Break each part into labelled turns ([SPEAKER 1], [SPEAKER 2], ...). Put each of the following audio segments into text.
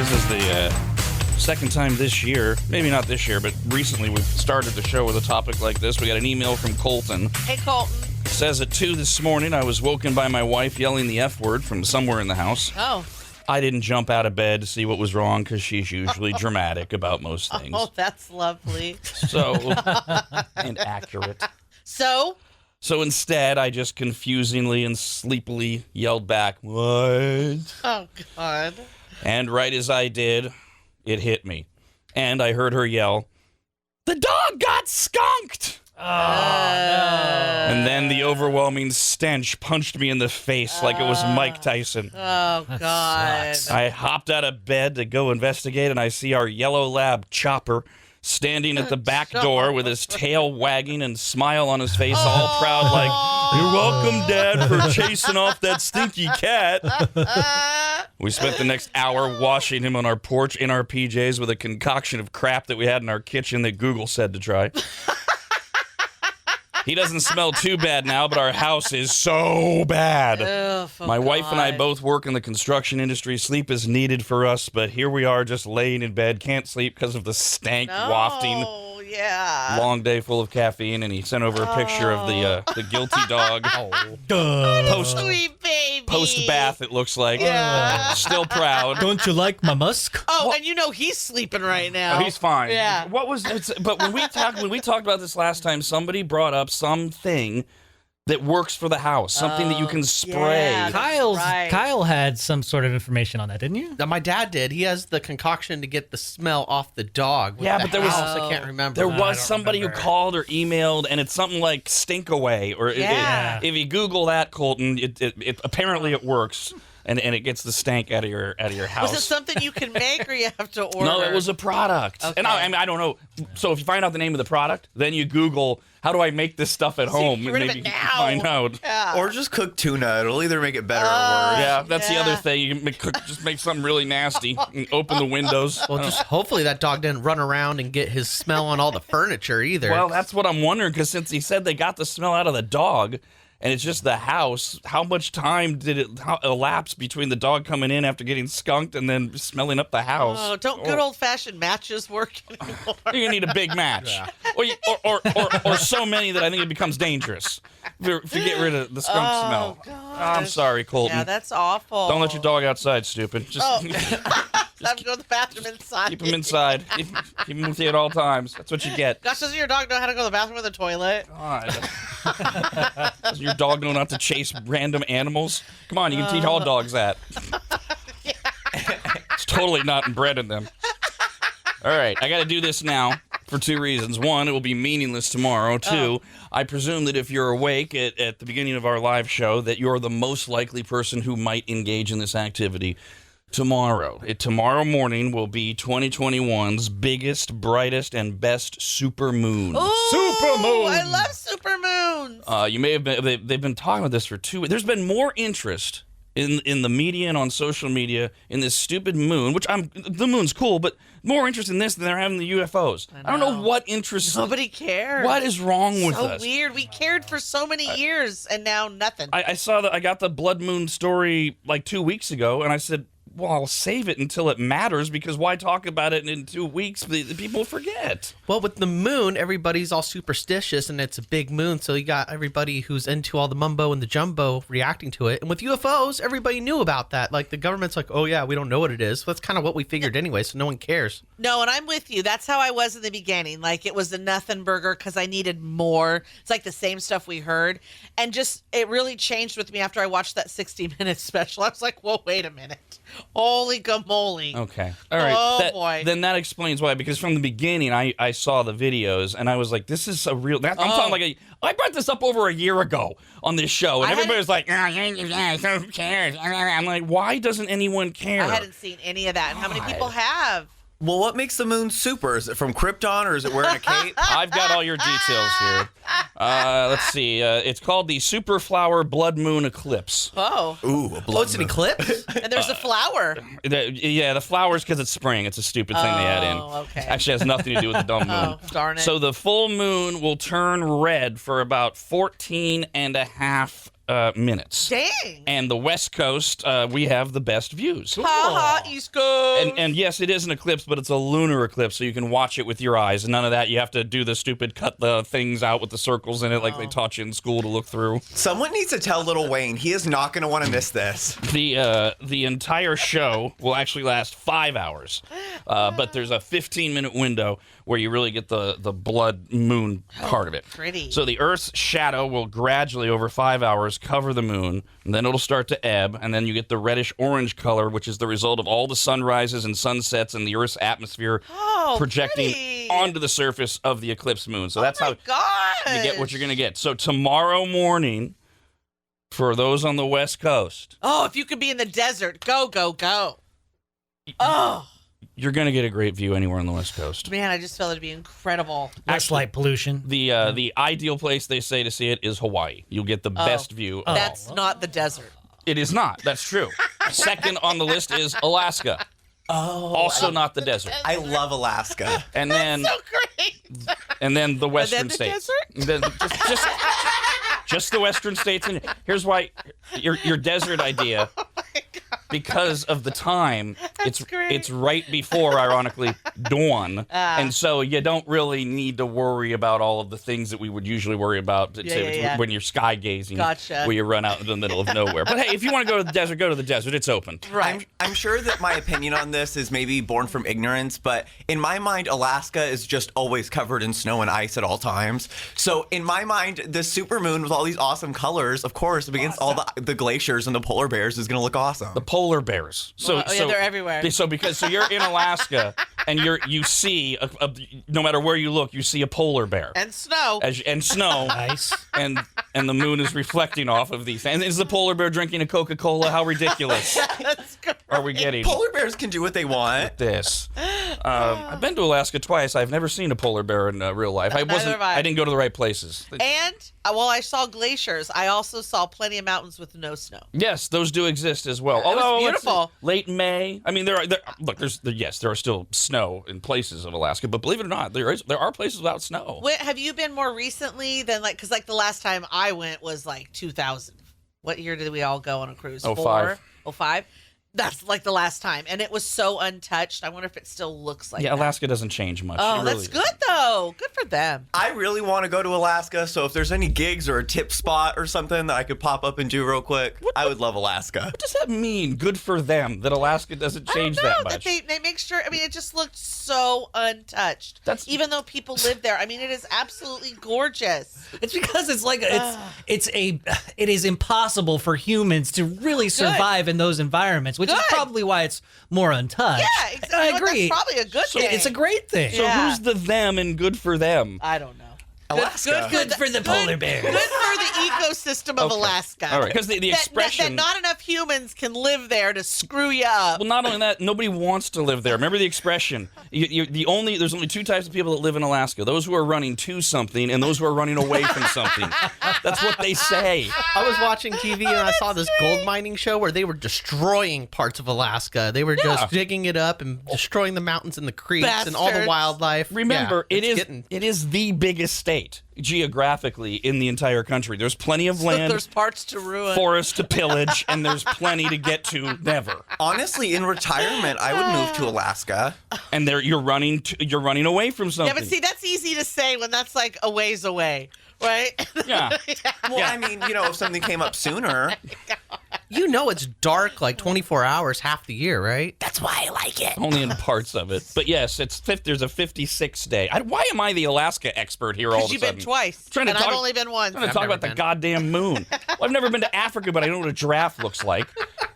[SPEAKER 1] This is the second time this year, maybe not this year, but recently we've started the show with a topic like this. We got an email from Colton.
[SPEAKER 2] Hey, Colton.
[SPEAKER 1] It says at 2 this morning, I was woken by my wife yelling the F word from somewhere in the house.
[SPEAKER 2] Oh.
[SPEAKER 1] I didn't jump out of bed to see what was wrong because she's usually dramatic about most things.
[SPEAKER 2] Oh, that's lovely.
[SPEAKER 1] So, and accurate.
[SPEAKER 2] So
[SPEAKER 1] instead, I just confusingly and sleepily yelled back, "What?"
[SPEAKER 2] Oh, God.
[SPEAKER 1] And right as I did, it hit me. And I heard her yell, "The dog got skunked!"
[SPEAKER 3] Oh, no.
[SPEAKER 1] And then the overwhelming stench punched me in the face like it was Mike Tyson.
[SPEAKER 2] Oh, God.
[SPEAKER 3] sucks.
[SPEAKER 1] I hopped out of bed to go investigate, and I see our yellow lab, Chopper, standing at the back door with his tail wagging and smile on his face, all proud like, "You're welcome, Dad, for chasing off that stinky cat." We spent the next hour washing him on our porch in our PJs with a concoction of crap that we had in our kitchen that Google said to try. He doesn't smell too bad now, but our house is so bad.
[SPEAKER 2] Oh,
[SPEAKER 1] My wife and I both work in the construction industry. Sleep is needed for us, but here we are just laying in bed. Can't sleep because of the stank wafting.
[SPEAKER 2] Oh, yeah.
[SPEAKER 1] Long day full of caffeine, and he sent over a picture of the guilty dog.
[SPEAKER 2] Sweet baby.
[SPEAKER 1] Post bath, it looks like.
[SPEAKER 2] Yeah.
[SPEAKER 1] Still proud.
[SPEAKER 3] Don't you like my musk?
[SPEAKER 2] Oh, and you know he's sleeping right now.
[SPEAKER 1] Oh, he's fine.
[SPEAKER 2] Yeah.
[SPEAKER 1] But when we talked about this last time, somebody brought up something that works for the house, something that you can spray.
[SPEAKER 2] yeah.
[SPEAKER 3] Kyle had some sort of information on that, didn't you?
[SPEAKER 4] Now, my dad did. He has the concoction to get the smell off the dog. with
[SPEAKER 1] Yeah,
[SPEAKER 4] the
[SPEAKER 1] but there was-
[SPEAKER 4] house. I can't remember.
[SPEAKER 1] There
[SPEAKER 3] I
[SPEAKER 1] was
[SPEAKER 3] don't
[SPEAKER 1] somebody
[SPEAKER 3] remember.
[SPEAKER 1] who called or emailed, and it's something like stink away. Or
[SPEAKER 2] Yeah.
[SPEAKER 1] if you Google that, Colton, it apparently it works, and it gets the stank out of your house.
[SPEAKER 2] Was it something you can make or you have to order?
[SPEAKER 1] No, it was a product.
[SPEAKER 2] Okay.
[SPEAKER 1] And I don't know. So if you find out the name of the product, then you Google, how do I make this stuff at home?
[SPEAKER 2] get rid of
[SPEAKER 1] maybe
[SPEAKER 2] it
[SPEAKER 1] you can
[SPEAKER 2] now.
[SPEAKER 1] find out.
[SPEAKER 2] Yeah.
[SPEAKER 5] Or just cook tuna. It'll either make it better or worse.
[SPEAKER 1] Yeah, that's the
[SPEAKER 2] Yeah.
[SPEAKER 1] other thing. You can just make something really nasty and open the windows.
[SPEAKER 4] Well, just hopefully that dog didn't run around and get his smell on all the furniture either.
[SPEAKER 1] Well, that's what I'm wondering, because since he said they got the smell out of the dog, and it's just the house, how much time did it elapse between the dog coming in after getting skunked and then smelling up the house?
[SPEAKER 2] Oh, don't good old-fashioned matches work anymore?
[SPEAKER 1] You're going to need a big match. Or so many that I think it becomes dangerous if you get rid of the skunk smell.
[SPEAKER 2] gosh.
[SPEAKER 1] I'm sorry, Colton.
[SPEAKER 2] Yeah, that's awful.
[SPEAKER 1] Don't let your dog outside, stupid. Just
[SPEAKER 2] Oh. Have to go to the bathroom inside.
[SPEAKER 1] keep him inside. Keep him with you at all times. That's what you get.
[SPEAKER 2] Gosh, doesn't your dog know how to go to the bathroom or the toilet?
[SPEAKER 1] God. Does your dog know not to chase random animals? Come on, you can teach all dogs that. It's totally not inbred in them. All right, I got to do this now for two reasons. One, it will be meaningless tomorrow. Two, I presume that if you're awake at the beginning of our live show, that you're the most likely person who might engage in this activity tomorrow. Tomorrow morning will be 2021's biggest, brightest, and best super moon.
[SPEAKER 2] Ooh,
[SPEAKER 3] Super moon.
[SPEAKER 2] I love super moons.
[SPEAKER 1] You may have been. They've been talking about this for 2 weeks. There's been more interest in the media and on social media in this stupid moon, which the moon's cool, but more interest in this than they're having the UFOs. I don't know what interest.
[SPEAKER 2] Nobody cares.
[SPEAKER 1] What is wrong with
[SPEAKER 2] so
[SPEAKER 1] us?
[SPEAKER 2] weird. We cared for so many years, and now nothing.
[SPEAKER 1] I saw that I got the blood moon story like 2 weeks ago, and I said, well, I'll save it until it matters, because why talk about it in 2 weeks? The people forget.
[SPEAKER 4] Well, with the moon, everybody's all superstitious, and it's a big moon, so you got everybody who's into all the mumbo and the jumbo reacting to it. And with UFOs, everybody knew about that. Like, the government's like, oh, yeah, we don't know what it is. Well, that's kind of what we figured anyway, so no one cares.
[SPEAKER 2] No, and I'm with you. That's how I was in the beginning. Like, it was the nothing burger because I needed more. It's like the same stuff we heard. And just, it really changed with me after I watched that 60-minute special. I was like, whoa, wait a minute. Holy gamoly.
[SPEAKER 1] Okay. All right.
[SPEAKER 2] Oh, boy.
[SPEAKER 1] Then that explains why, because from the beginning, I saw the videos, and I was like, this is a real... I'm talking like I brought this up over a year ago on this show, and everybody was like, who cares? I'm like, why doesn't anyone care?
[SPEAKER 2] I hadn't seen any of that. And how many people have?
[SPEAKER 5] Well, what makes the moon super? Is it from Krypton or is it wearing a cape?
[SPEAKER 1] I've got all your details here. Let's see. It's called the Super Flower Blood Moon Eclipse.
[SPEAKER 2] Oh.
[SPEAKER 5] Ooh, a
[SPEAKER 4] Oh,
[SPEAKER 5] blood
[SPEAKER 4] it's an
[SPEAKER 5] moon.
[SPEAKER 4] eclipse?
[SPEAKER 2] And there's a flower.
[SPEAKER 1] The flowers, because it's spring. It's a stupid thing they add in.
[SPEAKER 2] Oh, okay.
[SPEAKER 1] Actually has nothing to do with the dumb moon.
[SPEAKER 2] Oh, darn it.
[SPEAKER 1] So the full moon will turn red for about 14 and a half minutes.
[SPEAKER 2] Dang.
[SPEAKER 1] And the West Coast, we have the best views.
[SPEAKER 2] Ha ha, East Coast.
[SPEAKER 1] And yes, it is an eclipse, but it's a lunar eclipse, so you can watch it with your eyes. And none of that. You have to do the stupid cut the things out with the circles in it like they taught you in school to look through.
[SPEAKER 5] Someone needs to tell Lil Wayne he is not going to want to miss this.
[SPEAKER 1] The entire show will actually last 5 hours, but there's a 15-minute window where you really get the blood moon part of it.
[SPEAKER 2] Pretty.
[SPEAKER 1] So the Earth's shadow will gradually, over 5 hours, cover the moon, and then it'll start to ebb, and then you get the reddish-orange color, which is the result of all the sunrises and sunsets in the Earth's atmosphere projecting
[SPEAKER 2] pretty.
[SPEAKER 1] onto the surface of the eclipse moon. So that's how you
[SPEAKER 2] God.
[SPEAKER 1] get what you're going to get. So tomorrow morning, for those on the West Coast,
[SPEAKER 2] Oh, if you could be in the desert, go, go, go. Oh,
[SPEAKER 1] you're going to get a great view anywhere on the West Coast.
[SPEAKER 2] man, I just felt it'd be incredible.
[SPEAKER 3] Less light pollution.
[SPEAKER 1] The ideal place they say to see it is Hawaii. You'll get the best view.
[SPEAKER 2] That's not the desert.
[SPEAKER 1] It is not. That's true. Second on the list is Alaska. Also not the desert.
[SPEAKER 5] I love Alaska.
[SPEAKER 1] And then
[SPEAKER 2] So great.
[SPEAKER 1] and then the Western
[SPEAKER 2] the
[SPEAKER 1] states.
[SPEAKER 2] desert?
[SPEAKER 1] And then just the Western states. And here's why your desert idea. Because of the time,
[SPEAKER 2] great.
[SPEAKER 1] it's right before, ironically, dawn, and so you don't really need to worry about all of the things that we would usually worry about when you're sky gazing,
[SPEAKER 2] Gotcha.
[SPEAKER 1] where you run out in the middle of nowhere. But hey, if you want to go to the desert, go to the desert. It's open.
[SPEAKER 2] Right.
[SPEAKER 5] I'm sure that my opinion on this is maybe born from ignorance, but in my mind, Alaska is just always covered in snow and ice at all times. So in my mind, the supermoon with all these awesome colors, of course, against all the glaciers and the polar bears is going to look awesome.
[SPEAKER 1] The polar bears. So
[SPEAKER 2] they're everywhere.
[SPEAKER 1] So you're in Alaska and you see no matter where you look, you see a polar bear
[SPEAKER 2] And snow.
[SPEAKER 1] and snow.
[SPEAKER 3] Nice.
[SPEAKER 1] And the moon is reflecting off of these. And is the polar bear drinking a Coca-Cola? How ridiculous
[SPEAKER 2] That's great.
[SPEAKER 1] are we getting?
[SPEAKER 5] Polar bears can do what they want.
[SPEAKER 1] This. I've been to Alaska twice. I've never seen a polar bear in real life.
[SPEAKER 2] Neither have I.
[SPEAKER 1] I didn't go to the right places.
[SPEAKER 2] And while I saw glaciers, I also saw plenty of mountains with no snow.
[SPEAKER 1] Yes, those do exist as well.
[SPEAKER 2] was
[SPEAKER 1] Although
[SPEAKER 2] beautiful.
[SPEAKER 1] late May. I mean, there are still snow in places of Alaska, but believe it or not, there are places without snow.
[SPEAKER 2] Have you been more recently than because the last time I went was 2000. What year did we all go on a cruise?
[SPEAKER 1] 05.
[SPEAKER 2] 05? That's like the last time, and it was so untouched. I wonder if it still looks like that.
[SPEAKER 1] Alaska doesn't change much.
[SPEAKER 2] Oh,
[SPEAKER 1] It
[SPEAKER 2] that's
[SPEAKER 1] really
[SPEAKER 2] good though. Good for them.
[SPEAKER 5] I really want to go to Alaska, so if there's any gigs or a tip spot or something that I could pop up and do real quick, I would love Alaska.
[SPEAKER 1] What does that mean? Good for them that Alaska doesn't change
[SPEAKER 2] I don't know,
[SPEAKER 1] that much.
[SPEAKER 2] they make sure. I mean, it just looked so untouched. Even though people live there. I mean, it is absolutely gorgeous.
[SPEAKER 3] It's because it is impossible for humans to really survive in those environments, which is
[SPEAKER 2] Good.
[SPEAKER 3] probably why it's more untouched.
[SPEAKER 2] Yeah, exactly.
[SPEAKER 3] I
[SPEAKER 2] You know what,
[SPEAKER 3] agree.
[SPEAKER 2] That's probably a good thing.
[SPEAKER 3] It's a great thing.
[SPEAKER 1] So
[SPEAKER 2] Yeah.
[SPEAKER 1] who's the them and good for them?
[SPEAKER 2] I don't know.
[SPEAKER 5] Alaska.
[SPEAKER 3] Good for the polar bears.
[SPEAKER 2] Good for the ecosystem of
[SPEAKER 1] Okay.
[SPEAKER 2] Alaska.
[SPEAKER 1] All right, because the expression.
[SPEAKER 2] that not enough humans can live there to screw you up.
[SPEAKER 1] Well, not only that, nobody wants to live there. Remember the expression. There's only two types of people that live in Alaska: those who are running to something and those who are running away from something. That's what they say.
[SPEAKER 4] I was watching TV and I saw this gold mining show where they were destroying parts of Alaska. They were just digging it up and destroying the mountains and the creeks and all the
[SPEAKER 2] Bastards.
[SPEAKER 4] wildlife.
[SPEAKER 1] Remember,
[SPEAKER 4] Yeah,
[SPEAKER 1] it
[SPEAKER 4] it's
[SPEAKER 1] is the biggest state geographically in the entire country. There's plenty of land,
[SPEAKER 2] There's parts to ruin.
[SPEAKER 1] forest to pillage, and there's plenty to get to never.
[SPEAKER 5] Honestly, in retirement, I would move to Alaska.
[SPEAKER 1] And you're running away from something.
[SPEAKER 2] Yeah, but see, that's easy to say when that's like a ways away, right?
[SPEAKER 1] Yeah.
[SPEAKER 5] Well, I mean, if something came up sooner.
[SPEAKER 4] You know it's dark like 24 hours half the year, right?
[SPEAKER 2] That's why I like it.
[SPEAKER 1] Only in parts of it. But yes, there's a 56 day. Why am I the Alaska expert here all of a
[SPEAKER 2] Because you've
[SPEAKER 1] sudden?
[SPEAKER 2] been twice,
[SPEAKER 1] Trying to
[SPEAKER 2] and
[SPEAKER 1] talk-
[SPEAKER 2] I've only been once.
[SPEAKER 1] I'm going to
[SPEAKER 4] I've
[SPEAKER 1] talk
[SPEAKER 4] never
[SPEAKER 1] about the
[SPEAKER 4] been.
[SPEAKER 1] goddamn moon. Well, I've never been to Africa, but I know what a giraffe looks like.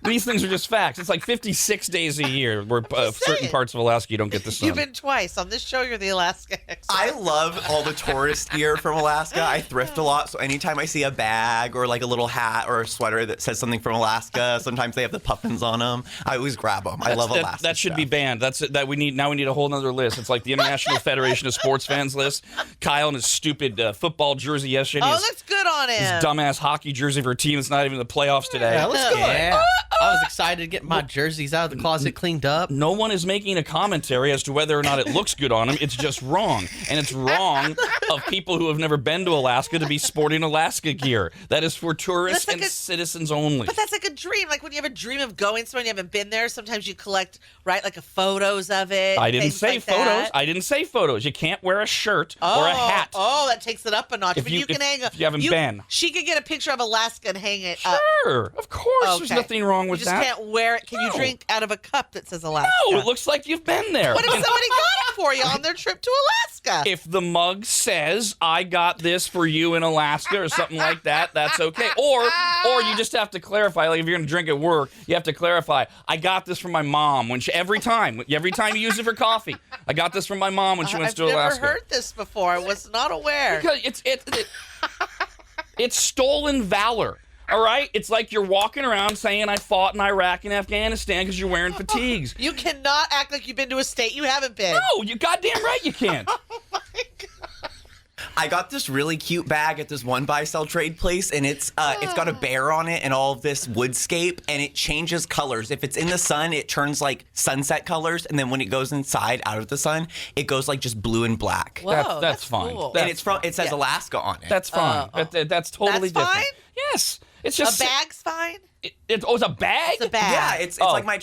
[SPEAKER 1] These things are just facts. It's like 56 days a year where certain
[SPEAKER 2] saying.
[SPEAKER 1] parts of Alaska you don't get the sun.
[SPEAKER 2] You've been twice. On this show, you're the Alaska expert.
[SPEAKER 5] I love all the tourist gear from Alaska. I thrift a lot, so anytime I see a bag or like a little hat or a sweater that says something from Alaska, sometimes they have the puffins on them. I always grab them. I love Alaska.
[SPEAKER 1] That should be
[SPEAKER 5] stuff.
[SPEAKER 1] banned. We need a whole nother list. It's like the International Federation of Sports Fans list. Kyle in his stupid football jersey yesterday.
[SPEAKER 2] Oh,
[SPEAKER 1] his
[SPEAKER 2] that's good on him.
[SPEAKER 1] dumbass hockey jersey for a team that's not even in the playoffs today.
[SPEAKER 3] Yeah, let's go.
[SPEAKER 4] Yeah. I was excited to get my jerseys out of the closet cleaned up.
[SPEAKER 1] No one is making a commentary as to whether or not it looks good on them. It's just wrong. And it's wrong of people who have never been to Alaska to be sporting Alaska gear. That is for tourists
[SPEAKER 2] That's like
[SPEAKER 1] and citizens only.
[SPEAKER 2] But that's like a dream. Like when you have a dream of going somewhere and you haven't been there, sometimes you collect, right, like photos of it.
[SPEAKER 1] I didn't
[SPEAKER 2] things
[SPEAKER 1] say
[SPEAKER 2] like
[SPEAKER 1] photos.
[SPEAKER 2] that.
[SPEAKER 1] I didn't say photos. You can't wear a shirt or a hat.
[SPEAKER 2] Oh, that takes it up a notch.
[SPEAKER 1] If
[SPEAKER 2] But
[SPEAKER 1] you-
[SPEAKER 2] you can hang
[SPEAKER 1] if you haven't been.
[SPEAKER 2] She could get a picture of Alaska and hang it up.
[SPEAKER 1] Sure, of course. There's
[SPEAKER 2] Okay.
[SPEAKER 1] nothing wrong with
[SPEAKER 2] You just
[SPEAKER 1] that.
[SPEAKER 2] can't wear it. Can you
[SPEAKER 1] No.
[SPEAKER 2] drink out of a cup that says Alaska?
[SPEAKER 1] No, it looks like you've been there.
[SPEAKER 2] What if somebody got it for you on their trip to Alaska?
[SPEAKER 1] If the mug says I got this for you in Alaska or something like that, that's okay. Or you just have to clarify. Like if you're gonna drink at work, you have to clarify. I got this from my mom when she every time you use it for coffee. I got this from my mom when she went
[SPEAKER 2] I've
[SPEAKER 1] to
[SPEAKER 2] never
[SPEAKER 1] Alaska.
[SPEAKER 2] heard this before. I was not aware.
[SPEAKER 1] Because it's stolen valor. All right, it's like you're walking around saying I fought in Iraq and Afghanistan because you're wearing fatigues.
[SPEAKER 2] You cannot act like you've been to a state you haven't been.
[SPEAKER 1] No, you goddamn right you can't.
[SPEAKER 5] I got this really cute bag at this one buy sell trade place, and it's got a bear on it and all of this woodscape, and it changes colors. If it's in the sun, it turns like sunset colors, and then when it goes inside out of the sun, it goes like just blue and black.
[SPEAKER 2] Whoa,
[SPEAKER 1] That's fine.
[SPEAKER 2] cool.
[SPEAKER 5] And it says Alaska on it.
[SPEAKER 1] That's fine. That's totally
[SPEAKER 2] That's
[SPEAKER 1] different.
[SPEAKER 2] fine?
[SPEAKER 1] Yes, it's
[SPEAKER 2] A
[SPEAKER 1] just
[SPEAKER 2] bag's fine?
[SPEAKER 1] it's a bag.
[SPEAKER 2] It's a bag.
[SPEAKER 5] Yeah, it's like my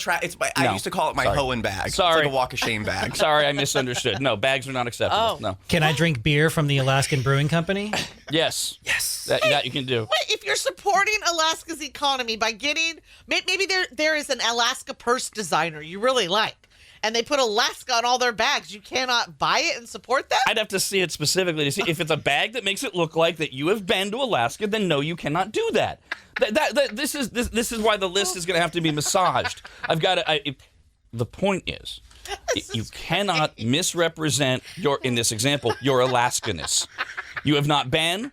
[SPEAKER 5] I
[SPEAKER 1] No.
[SPEAKER 5] used to call it my
[SPEAKER 1] Sorry.
[SPEAKER 5] hoeing bag.
[SPEAKER 1] Sorry.
[SPEAKER 5] It's like a walk of shame bag.
[SPEAKER 1] Sorry, I misunderstood. No, bags are not acceptable.
[SPEAKER 2] Oh.
[SPEAKER 1] No.
[SPEAKER 3] Can I drink beer from the Alaskan Brewing Company?
[SPEAKER 1] Yes.
[SPEAKER 3] Yes.
[SPEAKER 1] That you can do.
[SPEAKER 2] Wait, if you're supporting Alaska's economy by getting, maybe there is an Alaska purse designer you really like, and they put Alaska on all their bags. You cannot buy it and support them?
[SPEAKER 1] I'd have to see it specifically to see if it's a bag that makes it look like that you have been to Alaska. Then no, you cannot do that. This is why the list is going to have to be massaged. I've got to. The point is, you cannot misrepresent in this example your Alaskaness. You have not been.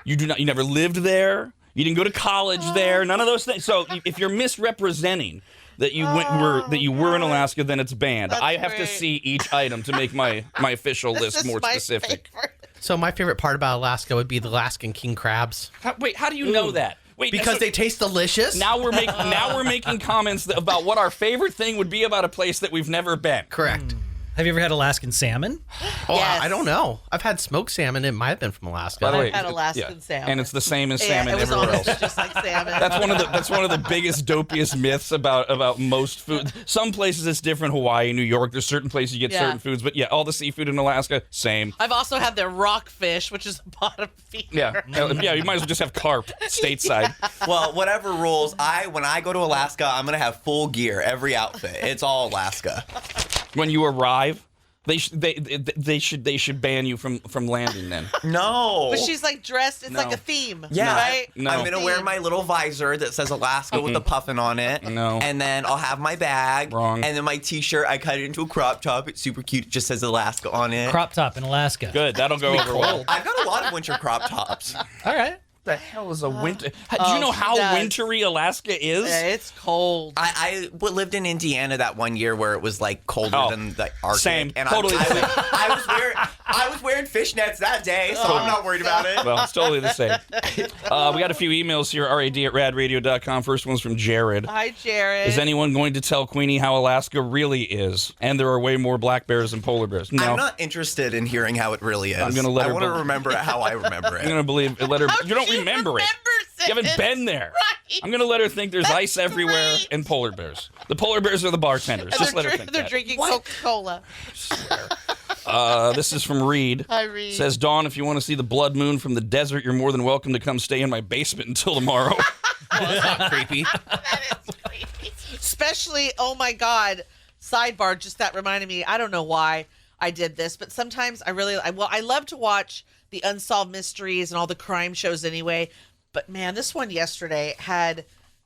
[SPEAKER 1] You never lived there. You didn't go to college there. None of those things. So if you're misrepresenting that you were in Alaska, then it's banned.
[SPEAKER 2] That's
[SPEAKER 1] I have to
[SPEAKER 2] great.
[SPEAKER 1] see each item to make my official
[SPEAKER 2] This
[SPEAKER 1] list
[SPEAKER 2] is
[SPEAKER 1] more
[SPEAKER 2] my
[SPEAKER 1] specific.
[SPEAKER 2] favorite.
[SPEAKER 4] So my favorite part about Alaska would be the Alaskan king crabs
[SPEAKER 1] Wait, how do you know that? Wait,
[SPEAKER 4] because
[SPEAKER 1] so
[SPEAKER 4] they taste delicious.
[SPEAKER 1] now we're making comments about what our favorite thing would be about a place that we've never been.
[SPEAKER 4] Correct.
[SPEAKER 3] Have you ever had Alaskan salmon?
[SPEAKER 4] Oh,
[SPEAKER 2] Yes.
[SPEAKER 4] I don't know. I've had smoked salmon. It might have been from Alaska.
[SPEAKER 1] By the way,
[SPEAKER 2] had Alaskan salmon.
[SPEAKER 1] and it's the same as
[SPEAKER 2] Yeah,
[SPEAKER 1] salmon
[SPEAKER 2] it was
[SPEAKER 1] everywhere
[SPEAKER 2] honestly
[SPEAKER 1] else.
[SPEAKER 2] just like salmon.
[SPEAKER 1] That's one of the biggest dopiest myths about most food. Some places it's different. Hawaii, New York. There's certain places you get
[SPEAKER 2] Yeah.
[SPEAKER 1] certain foods, but yeah, all the seafood in Alaska, same.
[SPEAKER 2] I've also had their rockfish, which is a bottom feeder.
[SPEAKER 1] Yeah. You might as well just have carp stateside.
[SPEAKER 5] Well, whatever rules, when I go to Alaska, I'm gonna have full gear, every outfit. It's all Alaska.
[SPEAKER 1] When you arrive, they should ban you from landing. Then
[SPEAKER 5] No.
[SPEAKER 2] But she's like dressed, it's like
[SPEAKER 1] No.
[SPEAKER 2] a theme.
[SPEAKER 5] Yeah,
[SPEAKER 2] Right?
[SPEAKER 1] No.
[SPEAKER 5] I'm gonna wear my little visor that says Alaska with the puffin on it.
[SPEAKER 1] No.
[SPEAKER 5] And then I'll have my bag.
[SPEAKER 1] Wrong.
[SPEAKER 5] And then my T-shirt, I cut it into a crop top. It's super cute. It just says Alaska on it.
[SPEAKER 3] Crop top in Alaska.
[SPEAKER 1] good. That'll go over well.
[SPEAKER 5] I've got a lot of winter crop tops.
[SPEAKER 3] All right.
[SPEAKER 1] The hell is a winter? Do you know
[SPEAKER 2] she
[SPEAKER 1] how
[SPEAKER 2] does.
[SPEAKER 1] wintry Alaska is?
[SPEAKER 2] Yeah, it's cold.
[SPEAKER 5] I lived in Indiana that one year where it was like colder
[SPEAKER 1] Oh,
[SPEAKER 5] than the Arctic.
[SPEAKER 1] same.
[SPEAKER 5] And
[SPEAKER 1] Totally the same.
[SPEAKER 5] I was wearing fishnets that day, so I'm not worried about it.
[SPEAKER 1] Well, it's totally the same. We got a few emails here, rad@radradio.com. First one's from Jared.
[SPEAKER 2] Hi, Jared.
[SPEAKER 1] Is anyone going to tell Queenie how Alaska really is? And there are way more black bears than polar bears. No.
[SPEAKER 5] I'm not interested in hearing how it really is.
[SPEAKER 1] I'm gonna let
[SPEAKER 5] I
[SPEAKER 1] her
[SPEAKER 5] want to
[SPEAKER 1] bel-
[SPEAKER 5] remember it how I remember
[SPEAKER 1] I'm
[SPEAKER 5] it.
[SPEAKER 1] going to believe, let her, you don't
[SPEAKER 2] she
[SPEAKER 1] remember it.
[SPEAKER 2] remembers
[SPEAKER 1] You haven't
[SPEAKER 2] it.
[SPEAKER 1] been there.
[SPEAKER 2] Right.
[SPEAKER 1] I'm going to let her think there's ice everywhere
[SPEAKER 2] great.
[SPEAKER 1] and polar bears. The polar bears are the bartenders.
[SPEAKER 2] And
[SPEAKER 1] Just let her
[SPEAKER 2] they're,
[SPEAKER 1] think
[SPEAKER 2] they're
[SPEAKER 1] that.
[SPEAKER 2] drinking Coca-Cola.
[SPEAKER 1] This is from Reed.
[SPEAKER 2] Hi, Reed.
[SPEAKER 1] Says, Dawn, if you want to see the blood moon from the desert, you're more than welcome to come stay in my basement until tomorrow.
[SPEAKER 4] Creepy.
[SPEAKER 2] Especially, oh my God, sidebar, just that reminded me, I don't know why I did this, but sometimes I love to watch the unsolved mysteries and all the crime shows anyway. But man, this one yesterday had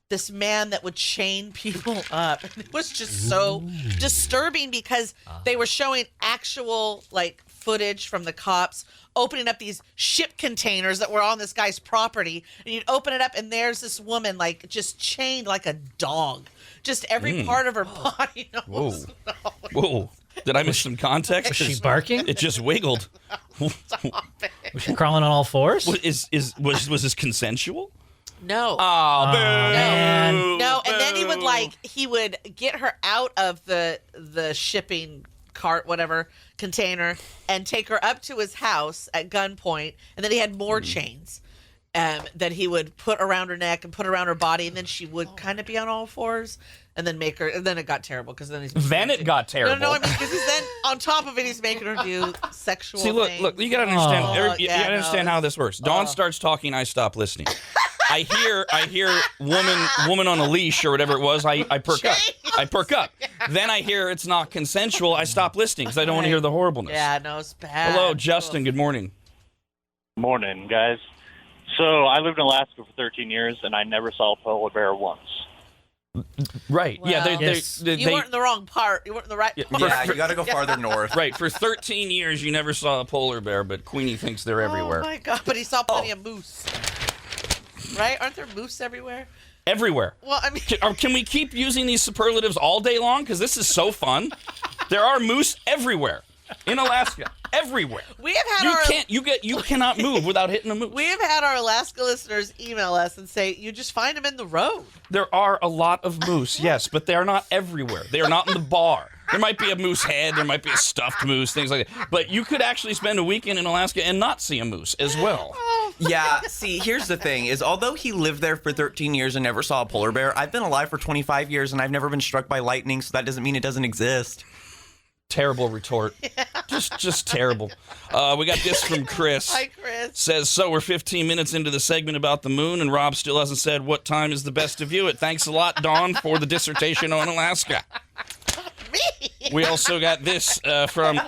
[SPEAKER 2] this man that would chain people up. And it was just so disturbing because they were showing actual like footage from the cops opening up these ship containers that were on this guy's property. And you'd open it up and there's this woman like just chained like a dog. Just every part of her body.
[SPEAKER 1] Whoa. Whoa. Did I miss some context?
[SPEAKER 3] Was she barking?
[SPEAKER 1] It just wiggled.
[SPEAKER 3] Was she crawling on all fours?
[SPEAKER 1] Was this consensual?
[SPEAKER 2] No.
[SPEAKER 1] Oh,
[SPEAKER 3] man.
[SPEAKER 1] boo.
[SPEAKER 2] No, and then
[SPEAKER 1] Boo.
[SPEAKER 2] he would get her out of the shipping cart, whatever, container, and take her up to his house at gunpoint, and then he had more chains that he would put around her neck and put around her body, and then she would kind of be on all fours, and then make her, and then it got terrible because then
[SPEAKER 1] It got terrible.
[SPEAKER 2] No, I mean because he's then on top of it, he's making her do sexual.
[SPEAKER 1] See, look,
[SPEAKER 2] things.
[SPEAKER 1] you gotta understand.
[SPEAKER 2] Oh,
[SPEAKER 1] you
[SPEAKER 2] yeah,
[SPEAKER 1] gotta understand
[SPEAKER 2] no,
[SPEAKER 1] how this works. Dawn starts talking, I stop listening. I hear woman on a leash or whatever it was. I perk up. I perk up. Then I hear it's not consensual. I stop listening because I don't want to hear the horribleness.
[SPEAKER 2] Yeah, no, it's bad.
[SPEAKER 1] Hello, Justin. Good morning.
[SPEAKER 6] Morning, guys. So I lived in Alaska for 13 years, and I never saw a polar bear once.
[SPEAKER 1] Right. Yeah.
[SPEAKER 2] Well, You weren't in the wrong part. You weren't in the right part.
[SPEAKER 5] Yeah, you got to go farther north.
[SPEAKER 1] Right. For 13 years, you never saw a polar bear, but Queenie thinks they're everywhere.
[SPEAKER 2] Oh my god! But he saw plenty of moose. Right? Aren't there moose everywhere?
[SPEAKER 1] Everywhere.
[SPEAKER 2] Well, I mean,
[SPEAKER 1] Can we keep using these superlatives all day long? Because this is so fun. There are moose everywhere in Alaska. Everywhere.
[SPEAKER 2] we have had
[SPEAKER 1] You cannot move without hitting a moose.
[SPEAKER 2] we have had our Alaska listeners email us and say you just find them in the road.
[SPEAKER 1] There are a lot of moose, yes, but they are not everywhere. They are not in the bar. There might be a moose head, there might be a stuffed moose, things like that. But you could actually spend a weekend in Alaska and not see a moose as well.
[SPEAKER 5] Yeah, see, here's the thing, is although he lived there for 13 years and never saw a polar bear, I've been alive for 25 years and I've never been struck by lightning, so that doesn't mean it doesn't exist.
[SPEAKER 1] Terrible retort. Just terrible. We got this from Chris.
[SPEAKER 2] Hi, Chris.
[SPEAKER 1] Says, so we're 15 minutes into the segment about the moon, and Rob still hasn't said what time is the best to view it. Thanks a lot, Dawn, for the dissertation on Alaska.
[SPEAKER 2] Me?
[SPEAKER 1] We also got this from,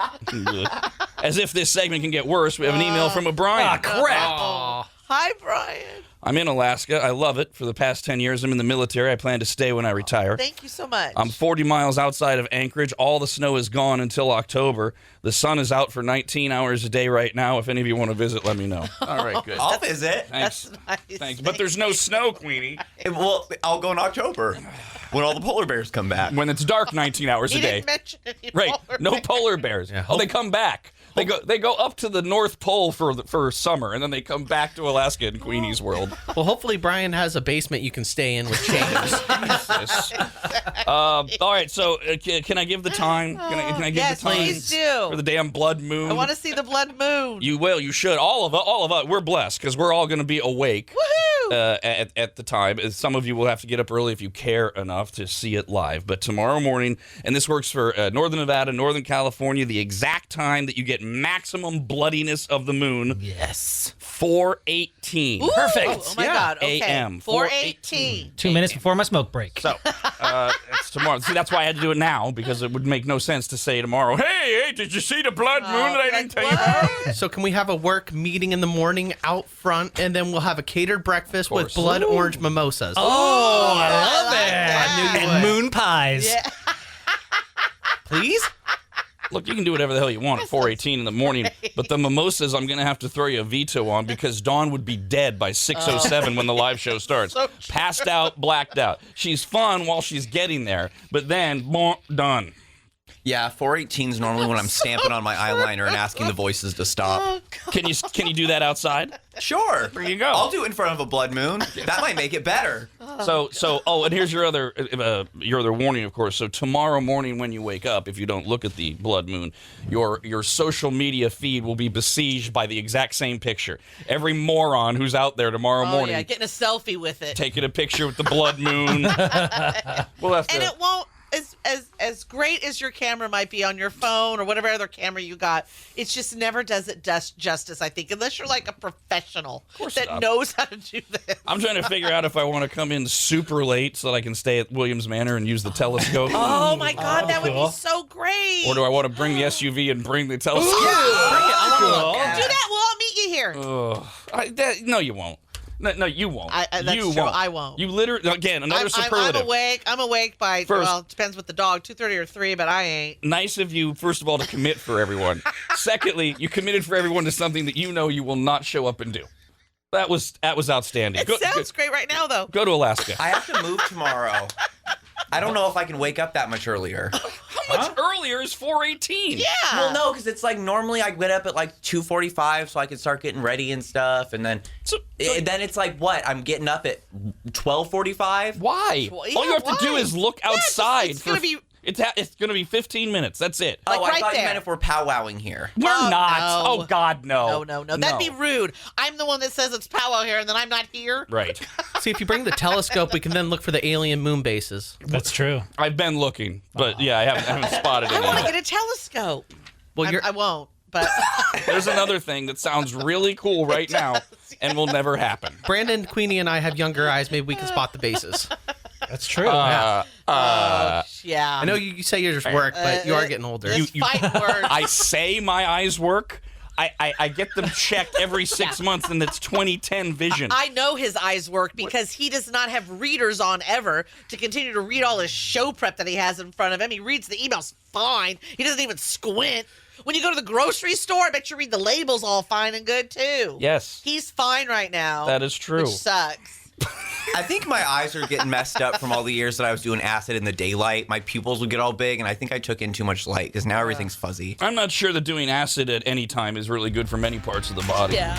[SPEAKER 1] as if this segment can get worse, we have an email from O'Brien.
[SPEAKER 3] Crap.
[SPEAKER 2] Hi, Brian.
[SPEAKER 1] I'm in Alaska. I love it. For the past 10 years, I'm in the military. I plan to stay when I retire.
[SPEAKER 2] Thank you so much.
[SPEAKER 1] I'm 40 miles outside of Anchorage. All the snow is gone until October. The sun is out for 19 hours a day right now. If any of you want to visit, let me know. All right, good.
[SPEAKER 5] I'll visit.
[SPEAKER 1] Thanks.
[SPEAKER 2] That's nice.
[SPEAKER 1] Thanks. But there's no snow, Queenie.
[SPEAKER 5] Well, I'll go in October when all the polar bears come back.
[SPEAKER 1] When it's dark 19 hours
[SPEAKER 2] He
[SPEAKER 1] a day.
[SPEAKER 2] didn't mention any
[SPEAKER 1] Right.
[SPEAKER 2] polar
[SPEAKER 1] No
[SPEAKER 2] bears.
[SPEAKER 1] polar bears. Oh, they come back. They go up to the North Pole for summer, and then they come back to Alaska in Queenie's world.
[SPEAKER 4] Well, hopefully Brian has a basement you can stay in with chains.
[SPEAKER 1] Jesus. All right, so can I give the time? Can I give
[SPEAKER 2] Yes,
[SPEAKER 1] the time
[SPEAKER 2] please do.
[SPEAKER 1] for the damn blood moon?
[SPEAKER 2] I want to see the blood moon.
[SPEAKER 1] You will. You should. All of us. We're blessed because we're all going to be awake
[SPEAKER 2] Woohoo!
[SPEAKER 1] at the time. Some of you will have to get up early if you care enough to see it live. But tomorrow morning, and this works for Northern Nevada, Northern California, the exact time that you get maximum bloodiness of the moon.
[SPEAKER 3] Yes.
[SPEAKER 1] 4:18.
[SPEAKER 2] Ooh,
[SPEAKER 3] Perfect.
[SPEAKER 2] Oh my
[SPEAKER 1] Yeah.
[SPEAKER 2] God. Okay.
[SPEAKER 1] AM.
[SPEAKER 2] 4:18.
[SPEAKER 3] 2 minutes before my smoke break.
[SPEAKER 1] So it's tomorrow. See, that's why I had to do it now because it would make no sense to say tomorrow. Hey, did you see the blood moon that I didn't tell you about?
[SPEAKER 4] So can we have a work meeting in the morning out front, and then we'll have a catered breakfast with
[SPEAKER 1] course.
[SPEAKER 4] blood orange mimosas?
[SPEAKER 3] Oh, I love
[SPEAKER 2] like
[SPEAKER 3] it.
[SPEAKER 2] that.
[SPEAKER 4] I knew you
[SPEAKER 3] And
[SPEAKER 4] would.
[SPEAKER 3] moon pies.
[SPEAKER 2] Yeah.
[SPEAKER 4] Please?
[SPEAKER 1] Look, you can do whatever the hell you want at 4:18 in the morning, but the mimosas I'm going to have to throw you a veto on because Dawn would be dead by 6:07 when the live show starts.
[SPEAKER 2] So
[SPEAKER 1] Passed out, blacked out. She's fun while she's getting there, but then, boom, done.
[SPEAKER 5] Yeah, 4:18 is normally when I'm stamping on my eyeliner and asking the voices to stop.
[SPEAKER 2] Oh, God.
[SPEAKER 1] Can you do that outside?
[SPEAKER 5] Sure.
[SPEAKER 1] There you go.
[SPEAKER 5] I'll do it in front of a blood moon. That might make it better.
[SPEAKER 1] Oh, and here's your other warning, of course. So tomorrow morning when you wake up, if you don't look at the blood moon, your social media feed will be besieged by the exact same picture. Every moron who's out there tomorrow
[SPEAKER 2] Oh,
[SPEAKER 1] morning
[SPEAKER 2] yeah, getting a selfie with it.
[SPEAKER 1] taking a picture with the blood moon. We'll have to.
[SPEAKER 2] And it won't, as great as your camera might be on your phone or whatever other camera you got, it just never does it justice, I think, unless you're like a professional that
[SPEAKER 1] not.
[SPEAKER 2] knows how to do this.
[SPEAKER 1] I'm trying to figure out if I want to come in super late so that I can stay at Williams Manor and use the telescope.
[SPEAKER 2] Oh my God, that would
[SPEAKER 3] cool.
[SPEAKER 2] be so great.
[SPEAKER 1] Or do I want to bring the SUV and bring the telescope?
[SPEAKER 2] Do that, we'll all meet you here.
[SPEAKER 1] No, you won't. No, you won't.
[SPEAKER 2] That's
[SPEAKER 1] you
[SPEAKER 2] true.
[SPEAKER 1] won't.
[SPEAKER 2] I won't.
[SPEAKER 1] You literally, again, another
[SPEAKER 2] I'm
[SPEAKER 1] superlative.
[SPEAKER 2] awake. I'm awake by,
[SPEAKER 1] First-
[SPEAKER 2] well, it depends with the dog, 2:30 or 3, but I ain't.
[SPEAKER 1] Nice of you, first of all, to commit for everyone. Secondly, you committed for everyone to something that you know you will not show up and do. That was outstanding.
[SPEAKER 2] It sounds great right now, though.
[SPEAKER 1] Go to Alaska.
[SPEAKER 5] I have to move tomorrow. I don't know if I can wake up that much earlier.
[SPEAKER 1] How much earlier is 4:18?
[SPEAKER 2] Yeah.
[SPEAKER 5] Well, no, because it's like normally I get up at like 2:45 so I can start getting ready and stuff, and then then it's like what? I'm getting up at 12:45.
[SPEAKER 1] Why?
[SPEAKER 2] Well,
[SPEAKER 1] All you
[SPEAKER 2] yeah,
[SPEAKER 1] have to do
[SPEAKER 2] why?
[SPEAKER 1] is look
[SPEAKER 2] Yeah,
[SPEAKER 1] outside.
[SPEAKER 2] it's gonna be-
[SPEAKER 1] It's gonna be 15 minutes. That's it.
[SPEAKER 2] Like
[SPEAKER 5] Oh, I
[SPEAKER 2] right
[SPEAKER 5] thought you
[SPEAKER 2] there.
[SPEAKER 5] meant if we're powwowing here.
[SPEAKER 1] We're
[SPEAKER 2] Oh,
[SPEAKER 1] not.
[SPEAKER 2] no.
[SPEAKER 1] Oh God, no.
[SPEAKER 2] No. That'd be rude. I'm the one that says it's powwow here, and then I'm not here.
[SPEAKER 1] Right.
[SPEAKER 4] See, if you bring the telescope, we can then look for the alien moon bases.
[SPEAKER 3] That's true.
[SPEAKER 1] I've been looking, but yeah, I haven't spotted
[SPEAKER 2] I want to
[SPEAKER 1] any.
[SPEAKER 2] get a telescope.
[SPEAKER 4] Well,
[SPEAKER 2] I won't, but
[SPEAKER 1] There's another thing that sounds really cool right now and will never happen.
[SPEAKER 4] Brandon, Queenie, and I have younger eyes. Maybe we can spot the bases.
[SPEAKER 3] That's true.
[SPEAKER 2] yeah.
[SPEAKER 4] I know you say yours work, but you are getting older.
[SPEAKER 2] This fight works.
[SPEAKER 1] I say my eyes work. I get them checked every 6 months, and it's 2010 vision.
[SPEAKER 2] I know his eyes work because he does not have readers on ever to continue to read all his show prep that he has in front of him. He reads the emails fine. He doesn't even squint. When you go to the grocery store, I bet you read the labels all fine and good too.
[SPEAKER 1] Yes.
[SPEAKER 2] He's fine right now.
[SPEAKER 1] That is true.
[SPEAKER 2] Which sucks.
[SPEAKER 5] I think my eyes are getting messed up from all the years that I was doing acid in the daylight. My pupils would get all big, and I think I took in too much light because now everything's fuzzy.
[SPEAKER 1] I'm not sure that doing acid at any time is really good for many parts of the body.
[SPEAKER 2] Yeah.